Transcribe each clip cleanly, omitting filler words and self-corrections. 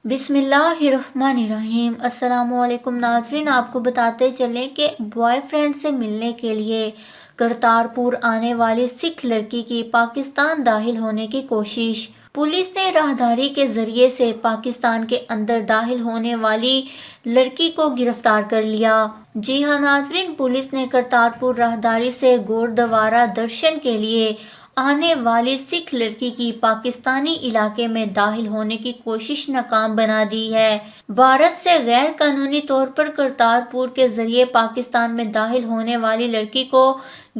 بسم اللہ الرحمن الرحیم۔ السلام علیکم ناظرین، آپ کو بتاتے چلیں کہ بوائے فرینڈ سے ملنے کے لیے کرتارپور آنے والی سکھ لڑکی کی پاکستان داخل ہونے کی کوشش۔ پولیس نے راہداری کے ذریعے سے پاکستان کے اندر داخل ہونے والی لڑکی کو گرفتار کر لیا۔ جی ہاں ناظرین، پولیس نے کرتارپور راہداری سے گوردوارا درشن کے لیے آنے والی سکھ لڑکی کی پاکستانی علاقے میں داخل ہونے کی کوشش ناکام بنا دی ہے۔ بھارت سے غیر قانونی طور پر کرتارپور کے ذریعے پاکستان میں داخل ہونے والی لڑکی کو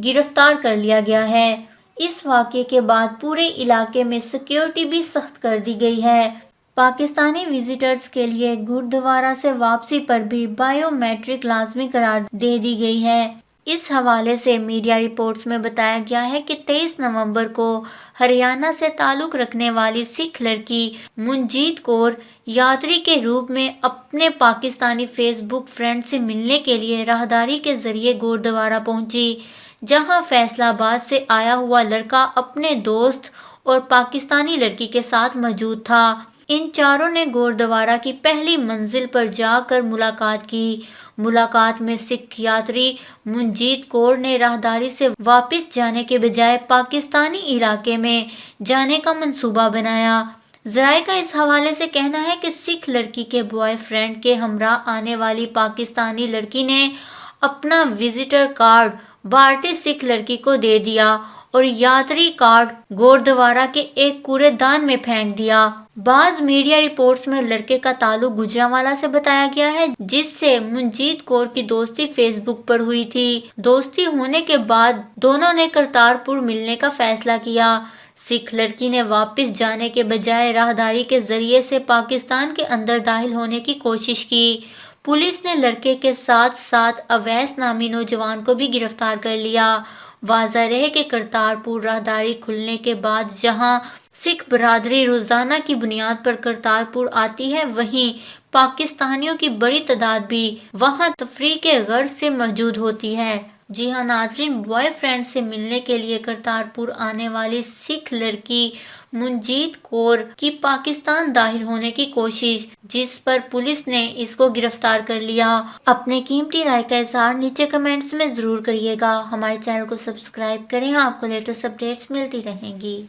گرفتار کر لیا گیا ہے۔ اس واقعے کے بعد پورے علاقے میں سیکیورٹی بھی سخت کر دی گئی ہے۔ پاکستانی وزٹرز کے لیے گوردوارا سے واپسی پر بھی بائیو میٹرک لازمی قرار دے دی گئی ہے۔ اس حوالے سے میڈیا رپورٹس میں بتایا گیا ہے کہ 23 نومبر کو ہریانہ سے تعلق رکھنے والی سکھ لڑکی منجیت کور یاتری کے روپ میں اپنے پاکستانی فیس بک فرینڈ سے ملنے کے لیے راہداری کے ذریعے گوردوارا پہنچی، جہاں فیصل آباد سے آیا ہوا لڑکا اپنے دوست اور پاکستانی لڑکی کے ساتھ موجود تھا۔ ان چاروں نے گوردوارا کی پہلی منزل پر جا کر ملاقات کی۔ ملاقات میں سکھ یاتری منجیت کور نے راہداری سے واپس جانے کے بجائے پاکستانی علاقے میں جانے کا منصوبہ بنایا۔ ذرائع کا اس حوالے سے کہنا ہے کہ سکھ لڑکی کے بوائے فرینڈ کے ہمراہ آنے والی پاکستانی لڑکی نے اپنا وزٹر کارڈ بھارتی سکھ لڑکی کو دے دیا اور یاتری کارڈ گوردوارا کے ایک کوڑے دان میں پھینک دیا۔ بعض میڈیا رپورٹس میں لڑکے کا تعلق گوجرانوالہ سے بتایا گیا ہے، جس سے منجیت کور کی دوستی فیس بک پر ہوئی تھی۔ دوستی ہونے کے بعد دونوں نے کرتارپور ملنے کا فیصلہ کیا۔ سکھ لڑکی نے واپس جانے کے بجائے راہداری کے ذریعے سے پاکستان کے اندر داخل ہونے کی کوشش کی۔ پولیس نے لڑکے کے ساتھ ساتھ اویس نامی نوجوان کو بھی گرفتار کر لیا۔ واضح رہے کہ کرتارپور راہداری کھلنے کے بعد جہاں سکھ برادری روزانہ کی بنیاد پر کرتارپور آتی ہے، وہیں پاکستانیوں کی بڑی تعداد بھی وہاں تفریح کے غرض سے موجود ہوتی ہے۔ جی ہاں ناظرین، بوائے فرینڈ سے ملنے کے لیے کرتارپور آنے والی سکھ لڑکی منجیت کور کی پاکستان داخل ہونے کی کوشش، جس پر پولیس نے اس کو گرفتار کر لیا۔ اپنے قیمتی رائے کا اظہار نیچے کمنٹس میں ضرور کریے گا۔ ہمارے چینل کو سبسکرائب کریں، آپ کو لیٹسٹ اپڈیٹس ملتی رہیں گی۔